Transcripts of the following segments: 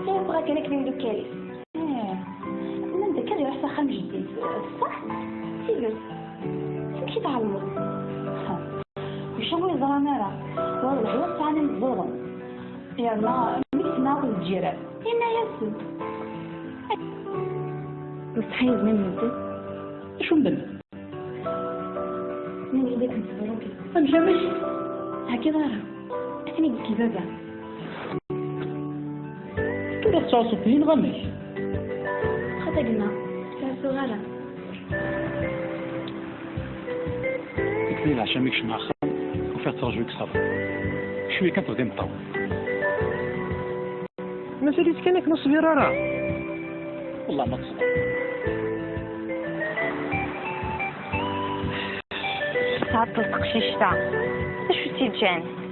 لا بغاك انا كريم دوكالي. انا نذكر يروح سخن جديد صح؟ سيبس تمشي تعلموا وشغل زرانا راه والله تاعنا الزغن يلا ميت ناقص الجيران هنا ياسن مستحيل من مدة شو مدن؟ من يديك نصبروكي مجمش هكذا راه أتني قلت البابا ترى 69 غمش خطقنا كان صغيرة اثنين عشان ميكش مع خام وفيها ترجوك صبر شوية كانت غادي مطول ما ساليت كانك نصبر راه والله ما تصبر تعطل تقشيشتا اش تيجان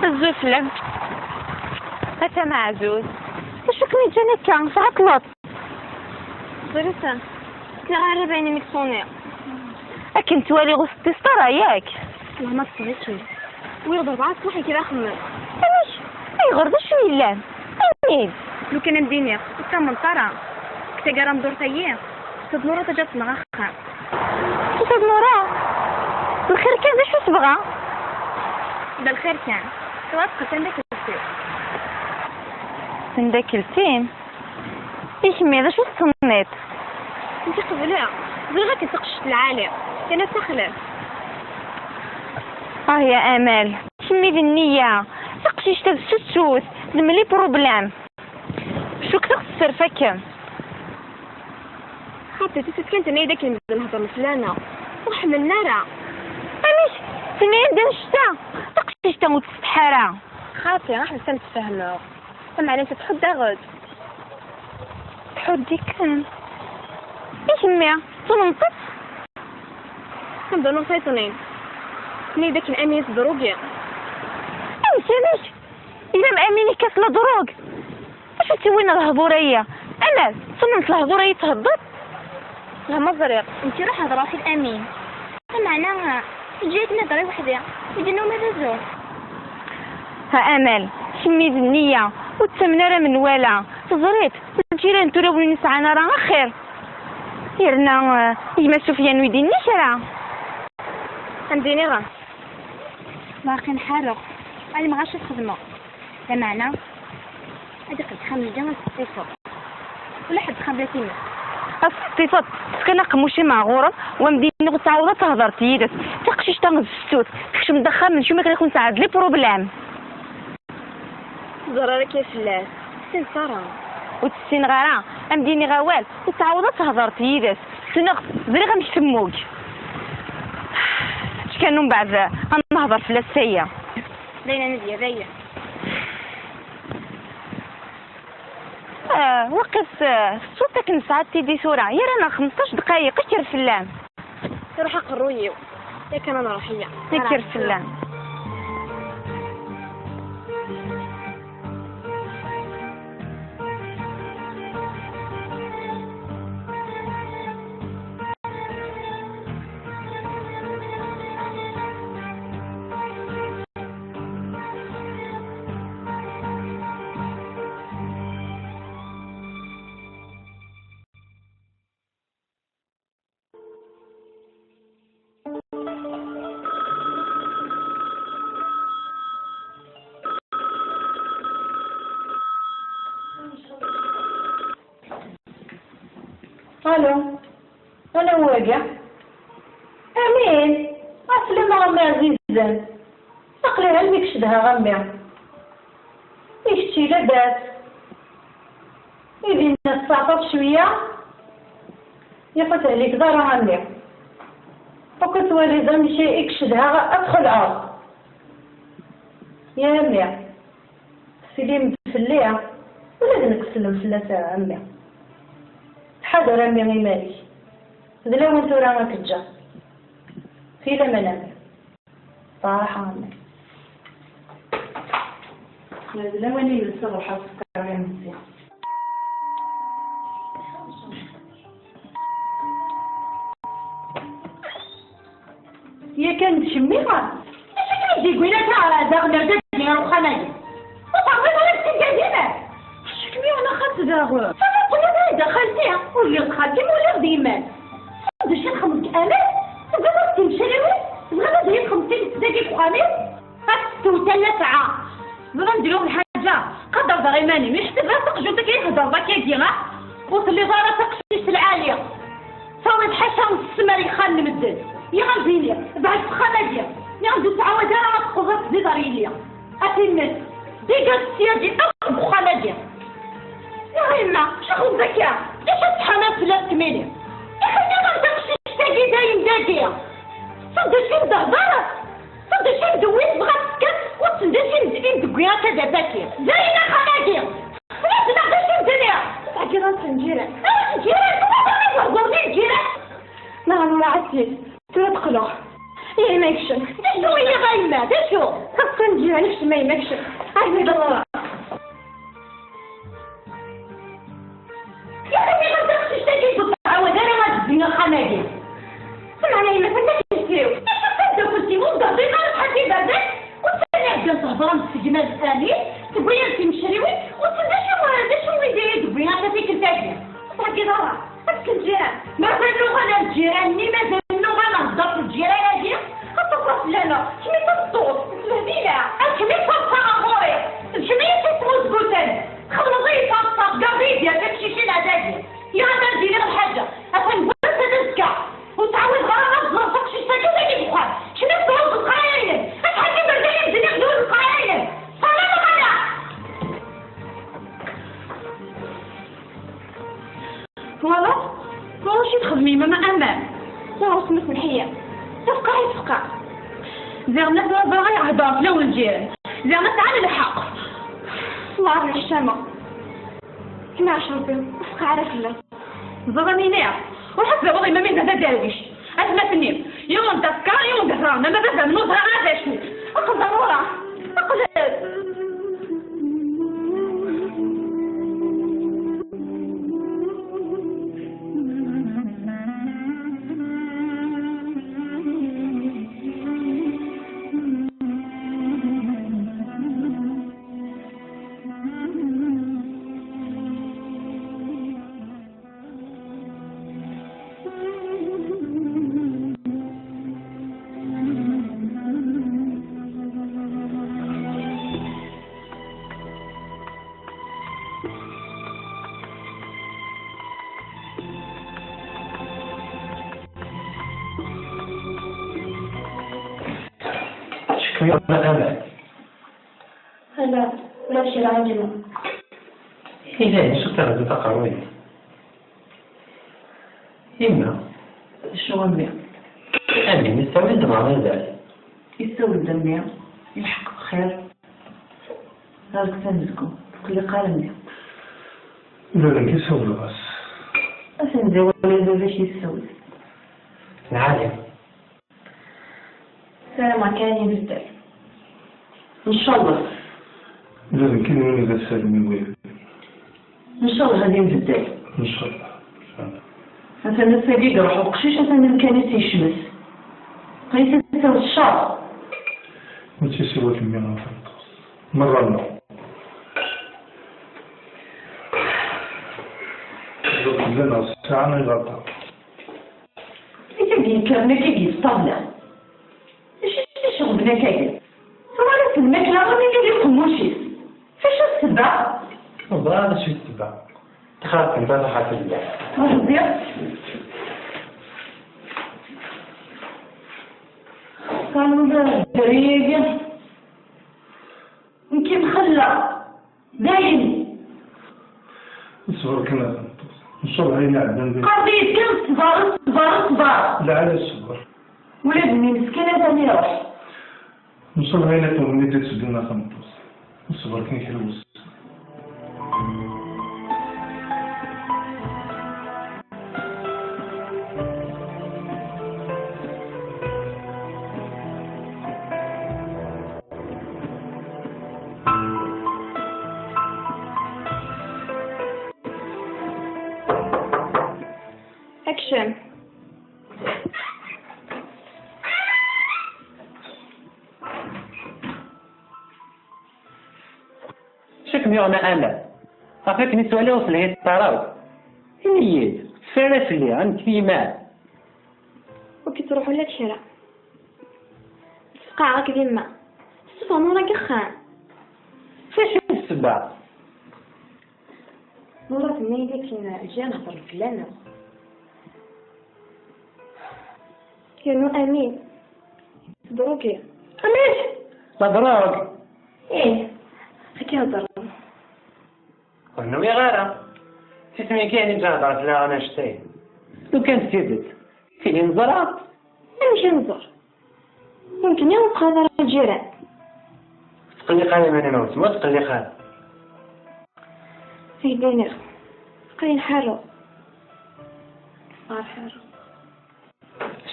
الزفلة هتا مع زوز اش كني جاني كان تعطلت ظريفة تلعب ربعيني مكسونية اكن توالي غوص التسطرة ياك والله ما تصغيتش ويغدر بعض صحي كذا خمم علاش اي غرض شنو يلان اي لو كان مديني كنت من طرا كنت قرا مدور تايي صد نورا تجات نغخا صد نورا الخير كان باش تبغى دا الخير كان توافقت عندك السير عندك التيم ايش ميدا شو صنيت انت قبلها زغا كتقشت العالي كان تخلف يا امال سمي لي النيه تقشيش تاع السوس نملي بروبلام شو كتر السرفه خاطري كنت انا داك اللي نهضر فلانه وحملنا راه علاش سنين ديال الشتا تقشيش تموت في الصحراء خاطري راح نتفاهموا فمعنى تتحدى غد تحدي كان ايش ميا تنطط نبداو نصيطنين ني داك الامين الدروغي علاش الا ماميني كاس لا دروغ اش تسوينا الهضوريه انا صنمت الهضوريه تهبط لا ما زريق انت راح هضره في الامين معناها جيت نهضري وحدي يجينا ما دازوش ها امل شميت النيه والتمنه راه من ولا زريت الجيران تراولي نسعانا راه خير يرنا يما سفيان ويديني شرا عنديني راه باقي نحرق انا ما غاش الخدمه بمعنى هذيك الخمس جمال الصفر ولا حد 30 الصفات كان قموشي مع غورم ومديني غتعاود تهضر تيدس تقشيش تنغز السوت كش مدخل من شو ما كيكون ساعد لي بروبلام زرارة كيف فلاس سين صارا وتسين غارا امديني غوال وتعاود تهضر تيدس تنغ زري غنمشي تموك اش كانوا من بعد غنهضر في لاسيه باينه نديه باينه وقف صوتك نسعد تيدي سورة يا رانا 15 دقايق كير فلان روح قرويو ياك انا روحيه كير فلان الو انا واقع امين اسلم غمي عزيزا اقلي علمك شدها غمي يشتي لاباس يدينا الساعة شويه يفتح عليك دار غمي وكنت والدة نمشي اكشدها ادخل عرض يا امي سيدي مدفليها ولا نكسلم فلاسة امي حاضر أمي غيماتي ذلا وين تورا ما كتجا في لا منام صراحة أمي ذلا وين يلسى روحها سكر غير مزيان هي كانت شميغة اش كيجي قوينا تاع داغنا بدات نروح خناجي وصافي ولا تجي شكمي وانا خدت داغو قلنا دخلتيها واللي دخلتي ولا ديما باش نخمك انا تقدر تمشي بغا ندير 50 دقيقه وخامس هاتو 3 ساعات بغا نديرو الحاجه قدر ضغيماني مش تبغى تقجو انت كيهضر باكي كيغا وصل لي زاره تقشيش العاليه صوت حشا والسمر يخان مدد يا غنزيني بعد خناجي يا غندو تعاود انا ما تقدر تزيد ريليا اتمت ديك السياجي او خناجي يا غيما شغل ذكاء ليش تحنى 3 مليون يا خلينا ما ندقش تاقي دايم داقيه صدقتي مدهضره صدقتي مدويت بغا تسكت وتصدقتي مزيين دقيا كذا باكي زينا خناجي خلاص نقدرش الدنيا تعجي راسك الجيران الجيران نعم عسيت تدخلوا يا ماكشن شنو هي غايمه شو خاصك الجيران اش ما يماكشن هاي ضرورة يا خلينا ما تدخلش تاكي تعاود انا ما تدينا خناجي سمعني ما كنتش تشريو اش كنتي مده ديما تحكي بعدك وتسالي عبد تهضر السجنه الثاني تبغي انت مشريوي وتسالي شنو يدير تبغي انت فيك الفاكهه تحكي ضرا هاك الجيران ما زالوا انا الجيران اللي ما زالوا انا نهضر في الجيران هادي خاطر لنا شمي تطوط فهمينا شمي تطوط اخويا شمي تطوط قلتن خلصي تطوط قضيه ديال داكشي شي العدادي يا انا ندير الحاجه افهم بس تزكى وتعاود غير نصرفك شي ساكن اللي بخار شنو تدوز القرايين اشحال برداني الدنيا بدون القرايين سلام غدا والله شي تخدمي ماما امان لا رسمك محيه تفقع زيغنا باغي يهضر لا والجيران زيغنا تعال الحق الله يرحم الشامه كما عشربي وفق على فلاس ظلمي نير وحسب بغي ما من هذا دارويش اسمع فني يوم تذكر يوم دهرانا ما بدا منو ظهر على شنو اقل ضروره اقل شكرا أمل لا شي العجلة إيه شو تغدو تقروي يما شو أمي أمي يستوي الدماغ مازال يستوي الدمية يلحق بخير هاك تنزكم كل قال لا يسوي بس أسنزي ولا باش يستوي العالم سلام كان يبدل إن شاء الله لازم كل يوم إذا سالم وين إن شاء الله غادي نبدل إن شاء الله مثلا الصديق راح وقشيش مثلا كان يشمس قيس تسوي الشر ما تسوي كمية مرة النوم لنا الساعة نغطى إذا قلت لنا كيجي الطابلة إيش شغلنا كاين سواء الماكلة غادي ندير قموشيس فاش السبع والله هذا شو السبع تخاف من فتحة الله ربي كانوا دريق يمكن خلى دايم الصبر كما الصبر هي نعدم قضيت كم صبار لا على الصبر ولازمني مسكينة ثاني يروح الصبر هي نتوم من يدك سدنا خمطوس الصبر كان يحلوس الشام. شكم يونا أنا أخاك نسوالي وصل هيد الطراو هنيد فارس لي غنكفي ماء وكي تروحوا للشراء تفقع غاك ديما تفهموا راك خان فاش السبع مرات مني ديك جا نهضر فلانة كانوا امين دروكي أميش مبروك ايه هكا هضر ونوي غارة تسمي كاين نجا نهضر فيها أنا شتي لو كانت سيدت فيني نزرع انا مش نزور يمكن يوم قادر الجيران تقلي خالي ماني نوت ما تقلي خالي في دينير قاين حارو حارو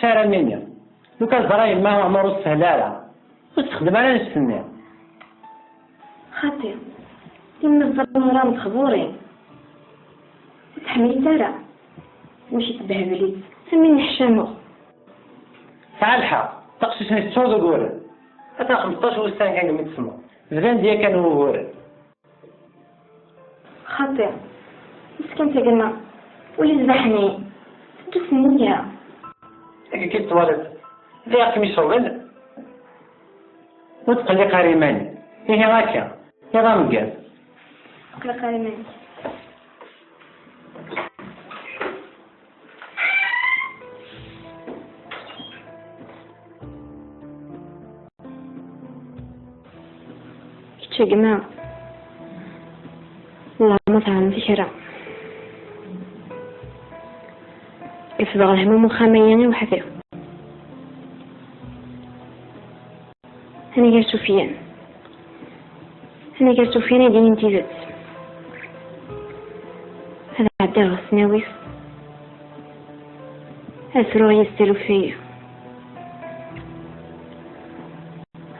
شارع منيا لو كان زرايم ما هو عمرو السهلالة وتخدم على نفسنا خاطر ديما الظلام راه متخبورين تحملي ترى ماشي تبهبلي سميني حشامو صالحة تقششني الشوز وقول حتى 15 سنة كان قمت تسمع زبان ديال كانوا وورد خاطر مسكين تقلنا ولي زبحني تسميها هكا كيف توالد لياك مش شغل وتقلي قريماني هي هكا يا رمقال كل قريمان كي جماعة والله ما فهمت شرع كيف بغى الهموم خامياني وحفيظ أنا قال سفيان يديني امتيازات هذا عداه السناويس أسرع يستلو فيا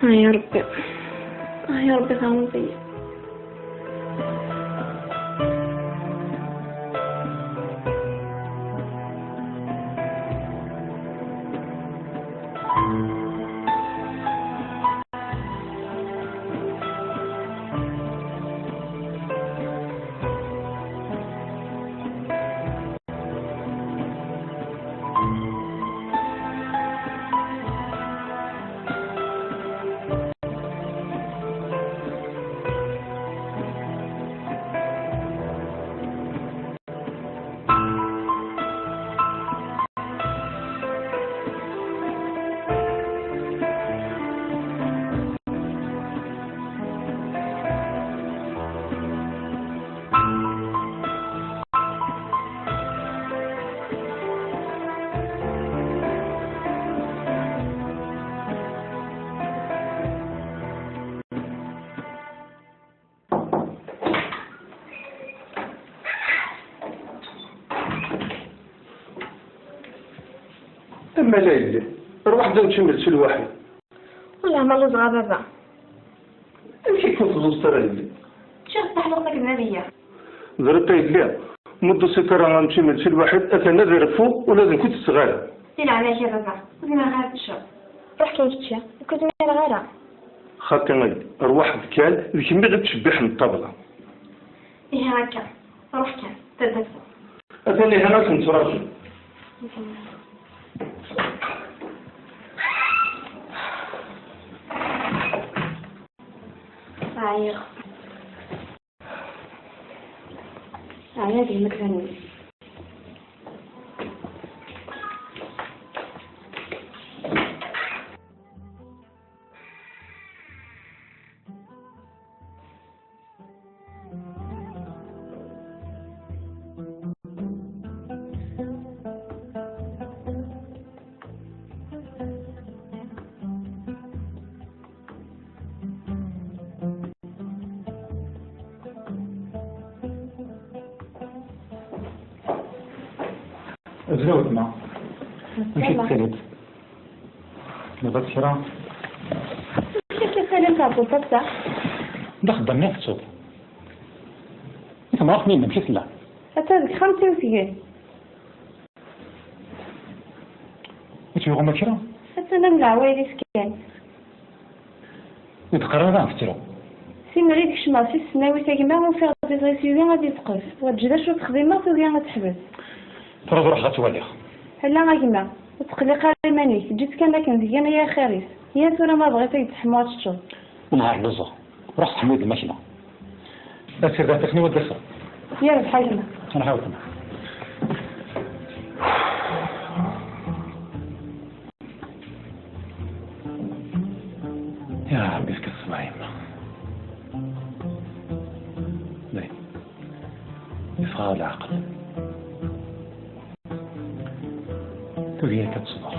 يا ربي يا ربي فهموا فيا أما لا يلي روح بدا نشمل شي الواحد والله ما لوز غابة امشي كنت زوز ترى يلي شوف تحلقك النبية زرت يلي مدو سترة غنشمل شي الواحد أنا نزل فوق ولازم كنت صغيرة سير على شي بابا وزي ما غابت الشوف روح كاين تشا وكنت مير غيرها خاطي غير روح كان ذيك مي تشبح من الطبلة إيه هكا روح كان تدفع أثاني هنا كنت راجل عايق عيادي المكان زلوتنا مشيت سالت دابا كثيرة كيف سلمت على البوطة دا خدامني في السوق انت ما عرفت مين مشيت لا أتاك 55 تسويغو ما كرا حتى انا من العوايد سكان وتقرر راه فترو سي مريك شما في السناوي تاكما وفي غادي غيسيوي غادي تقف وتجد شو تخدمها توقي غتحبس ترى روح غتواليها لا غاكما وتقلق على مانيك جيت كان لك مزيان يا خريف يا سورة ما بغيتك تحموا تشوف ونهار لوزة روح تحميد الماكينة أسير ذات تخني ودخل يا رب حاجة أنا حاولت أنا يا ربي فيك الصباح يما ليه يصغى العقل تولي كتصبر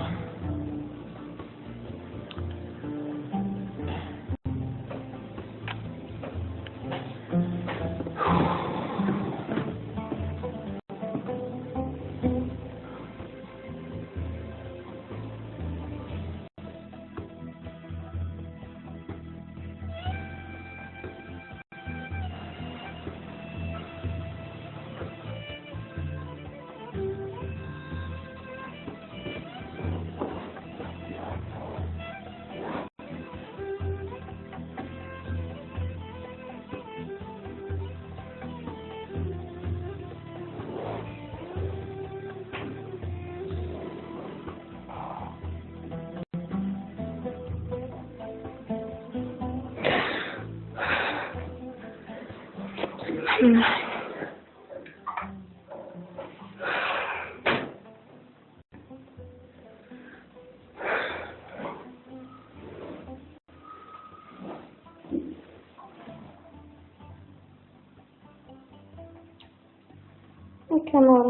كما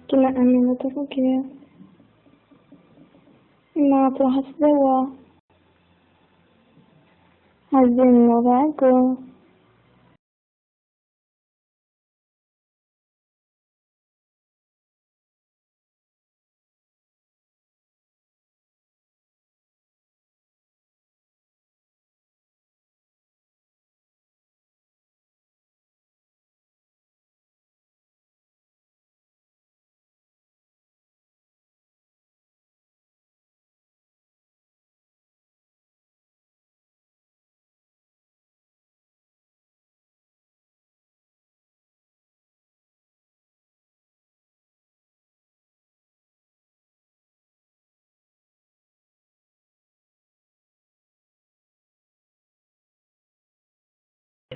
كما أمينة تفكير ما تروح تدوى عزين نوباكو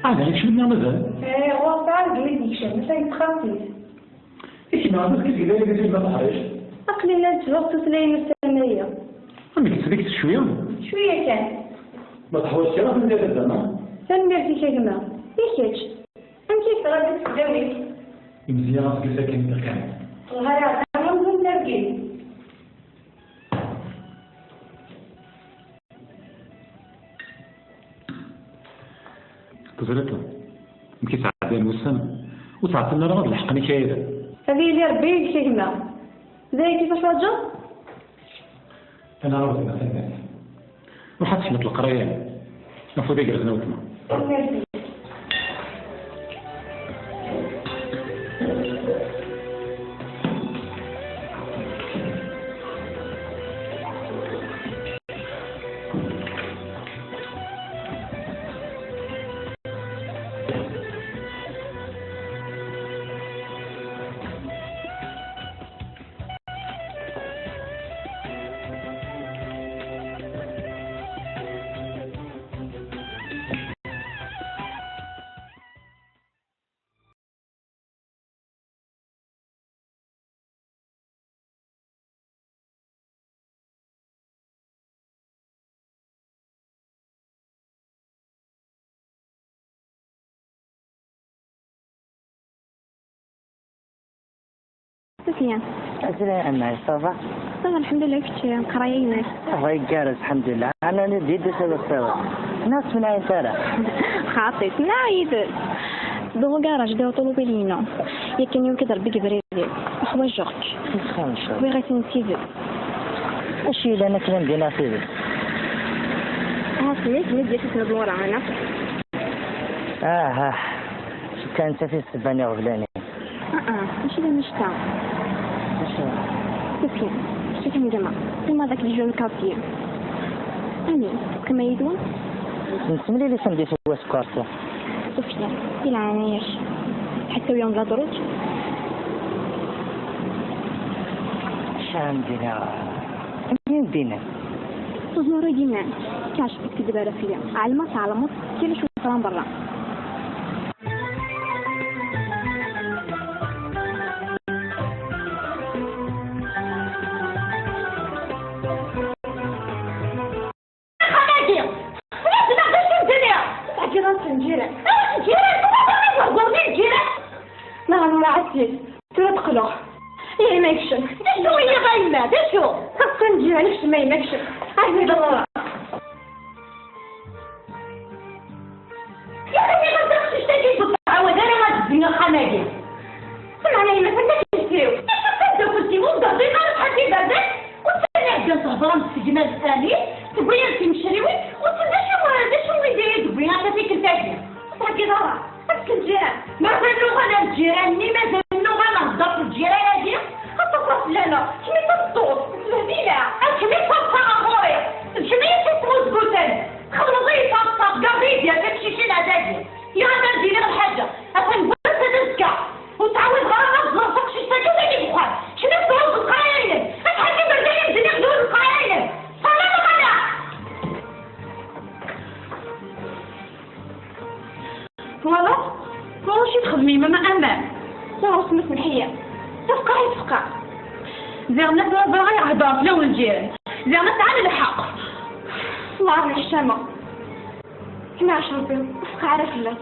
هذا ليش منا مازال ايه هو فعلا جوي ديكشن مش هيتخطيش إيش ما بس كيف قال لي ما تحرج عقلي لا تجوق تسليم السلمية أمي كتبك شوية شوية كان ما تحاولش راه من هذا الزمان سنبير في شيء فيكيتش انت غادي تداوي مزيان في ساكن كامل الهرا انا نقول نرقي تزرتها يمكن تعدين وسام وتعطينا راه الحقني كايده هذه اللي ربي شيء زي كيفاش واجا انا عاوز مثلا وحد حملت القرايه المفروض يجري غنوتنا ميرسي سفيان أسلام معي صافا صافا الحمد لله كنت قرايه يناس الله يقارس الحمد لله أنا نديد سبب سوا ناس من عين ترى خاطيت نعيد دو كراج دو طوموبيلينا يا كان يوم كضرب بك بريدي وحواجك نسخن شو بغيت نسيب أشي لنا كلام دينا فيه سميت مديت تنظر معنا ها شو كان في السباني غفلاني ماشي لا مشتا مسكين شتي من جمع كما ذاك الجون كافيين امين كما يدون نسملي لي سندي هو سكارته سفيان يلعنيش حتى يوم لا دروج شاندنا مين دينا تزوري ديما كاش تكذب على فيا علمت كيف شو كلام برا تدخلوا يا ماكشن شنو هي غايمه شو خاصك نجي علاش ما يماكشن عندي ضروره يا اخي ما تدخلش تجي تتعاود انا ما تدينا خناقي سمعنا ما فهمتش نسيو كنت قلتي مده دقيقه حكي بعدك والثاني عندنا تهضر السجن الثاني تبغي انت مشريوي وتبدا شو يدير تبغي انا فيك الفاكهه تاكي ضرا الجيران ما فهملو انا الجيران لي ما فهملو انا نهضر في الجيران هادي خاطر لنا كمي تطوط فهمينا كمي تطوط اخويا كمي تطوط قلتن خلصي تطوط قبيل ديال داكشي شي هذاك يا انا ندير الحاجه افنبت تزكى وتعاود غير راسك شي ساكت بخار شنو تدوز القرايين اشحال برداني بدي ندوز القرايين صلاه غدا والله شي تخدمي ماما امان لا اسمك محيه تفقع زعما باغي يهضر في الاول الجيران زعما تعال الحق الله على الحشامه حنا عشرتي تفقع على فلا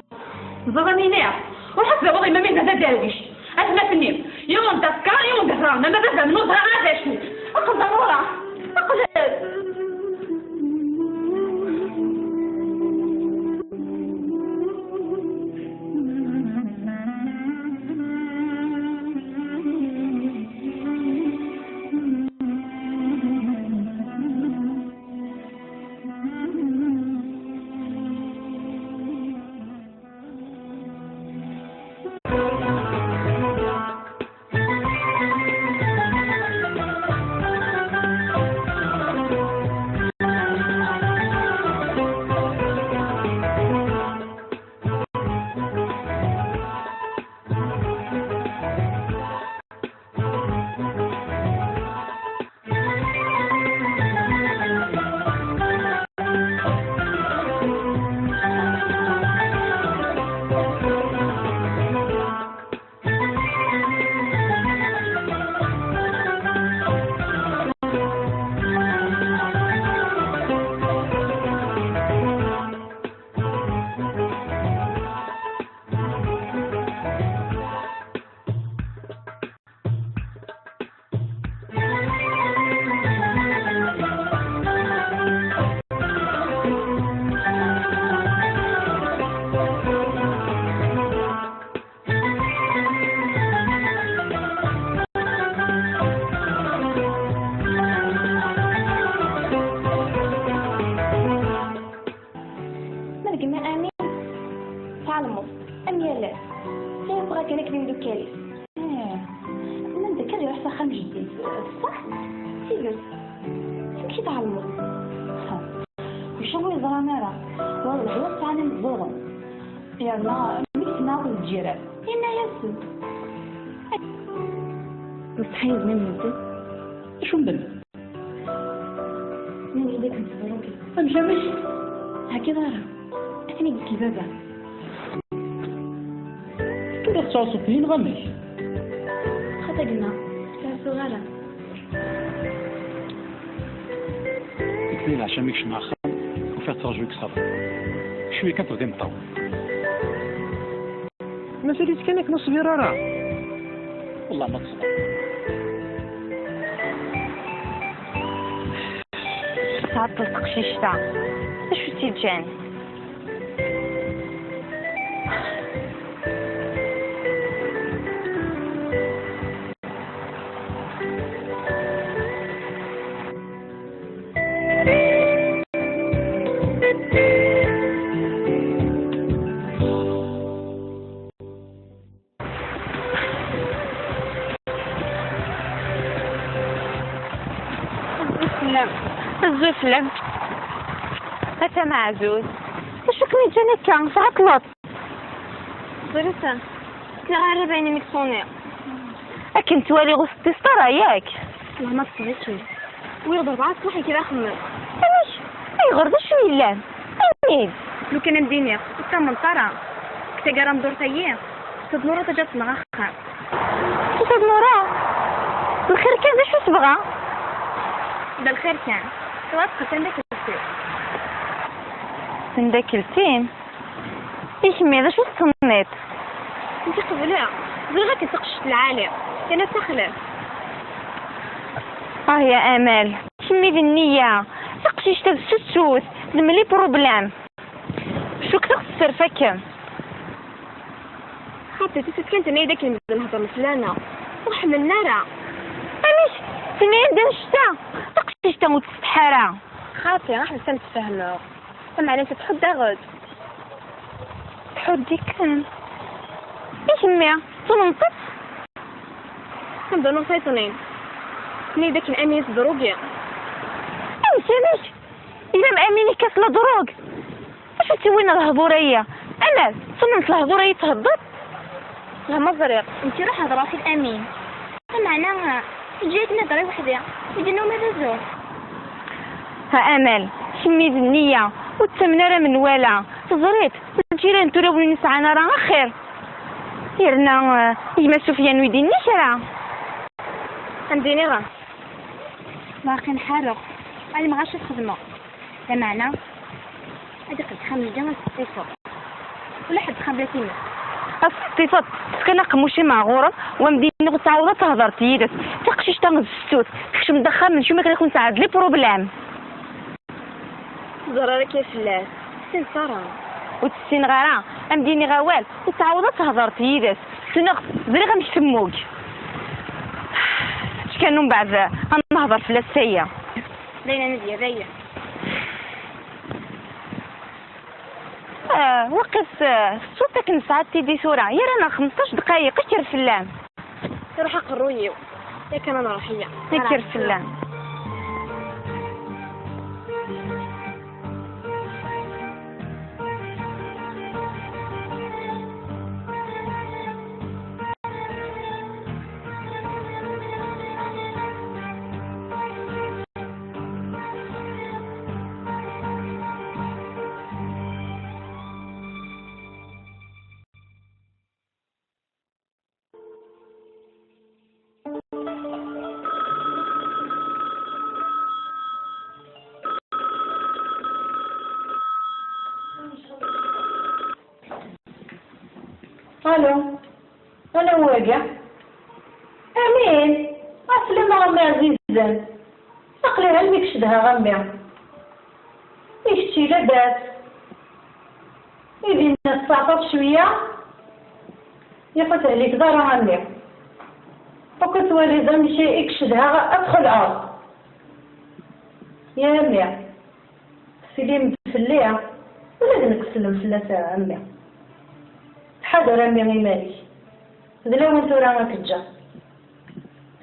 زغني ناع وحتى والله ما مين هذا داويش اسمع فني يوم تذكر يوم قهران ما بدا من نظهر هذا شنو اقل ضروره اقل مستحيل من مدة شو مدن؟ من يديك نصبروكي مجمش هكذا راه أتني قلت البابا كده 69 غمش خطا قلنا ساعة صغيرة قلت لي العشاء ميكش مع خال وفيها ترجوك صافي شوية كانت غادي مطول ما ساليت كانك نصبر راه والله ما تصبر تعطلتك شي شتا اش تيجان الزوز فلان هتا معزوز اش كني جاني كان فعطلت زريتها كنا غير باينه مكسونيه اكن توالي غوص التسطرة ياك والله ما تصدقش ويغدر بعض صباحي كذا خمم علاش اي غرض شويه لان امين لو كان مديني كنت من طرا كنت قرا مدور تاييه صد نورة جات مغخر تسد نورا الخير كان باش تبغى دا الخير كان توافقت عندك الخير عندك التيم ايش ميضا شو صنيت انت قبلها زغا كتقشت العالي كان تخلف يا امال شمي بالنية تقشيش تبسوس نملي بروبلام شو كتغ السرفة خاطري كنت انا داك نهضر مثلانا صح من النار علاش سنين دا الشتا تقشيش تموت السحارة خاطري راح نتفاهموا سمع علي تحد غد تحدي كان ايش ميا تنطط نبدا نصيطنين ني داك الامين دروغي علاش الا ماميني كاسلا دروغ اش تسوين الهضوريه انا صنمت الهضوريه تهبط لا ما زريق انت روح هضره في الامين معناها جيت نهضري وحدي يديروا ماذا زور ها امل شميت النيه والتمنه راه من ولا زريت الجيران تراوني نسعنا راه خير يرنا يما سفيان ويديني شرا عنديني راه باقي نحرق انا ما غاش الخدمه بمعنى هذيك الخمس جمال الصفر ولا حد خبرتيني الصفات كنا قموشي مع غورم ومديني غتعاود تهضر تيدس تقشيش تنزستوت تكش مدخل من شو ما كنكون ساعد لي بروبلام ضرر كيف فلاس سين صرا وتسين غارا امديني غوال وتعاود تهضر تيدس سنغ زري غنشتموك اش كانوا من بعد غنهضر في لاسيه باينه ندير باينه وقف صوتك نسعد تيدي سورة يا رانا 15 دقايق اشتر فلان روح قرويو ياك انا نروحيه اشتر فلان الو انا واقع امين اسلم غمي عزيزا نقلي علمك شدها غمي يشتي لاباس يدينا الساطر شويه يفوت عليك دار غمي وكنت والدة نمشي اكشدها ادخل عرض يا امي سليم فليها ولازم نسلم فلاسة امي حاضر امي مالي ذلا وانتو راه كتجا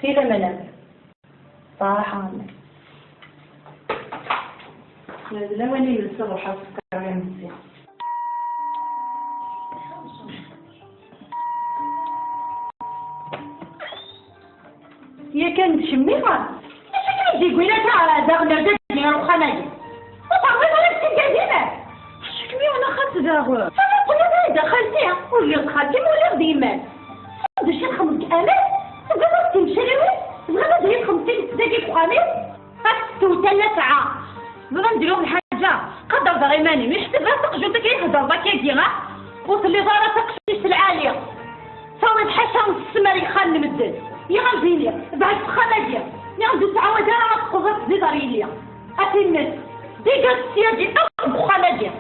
في لا منام صراحه امي ذلا واني نلصق روحها السكر مزيان هي كانت تشميها اش كنتي تقولي تاع داغنا داك الخناجر وصافي ما تقعدينا شكمي وانا خاص داغ دخلتيها ولي خالتي ولا ديما دشي نخمك انا تقدر تمشي لي بغا ندير 50 دقيقه وخامس فاتو 3 ساعات بغا نديرو الحاجه قدر ضغيماني مش تبغى تقجو كيهضر باكي ديما وصلي دارا تقشيش العاليه صاوي بحال السماري خان نمدد يا غنزيني بعد الخناجر يا غندوز تعاود انا تقدر تزيد ريليا اتينس ديك السيادي اخو خناجر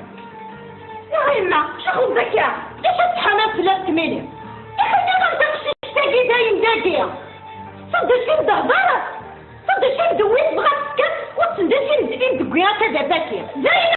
يا غيما شغل ذكاء ايش تحنا فلات كميني احنا ما ندقش تاقي دايم داقيه صدشي ندهضر صدشي ندوي بغا تسكت وتصدشي ندوي كذا باكيه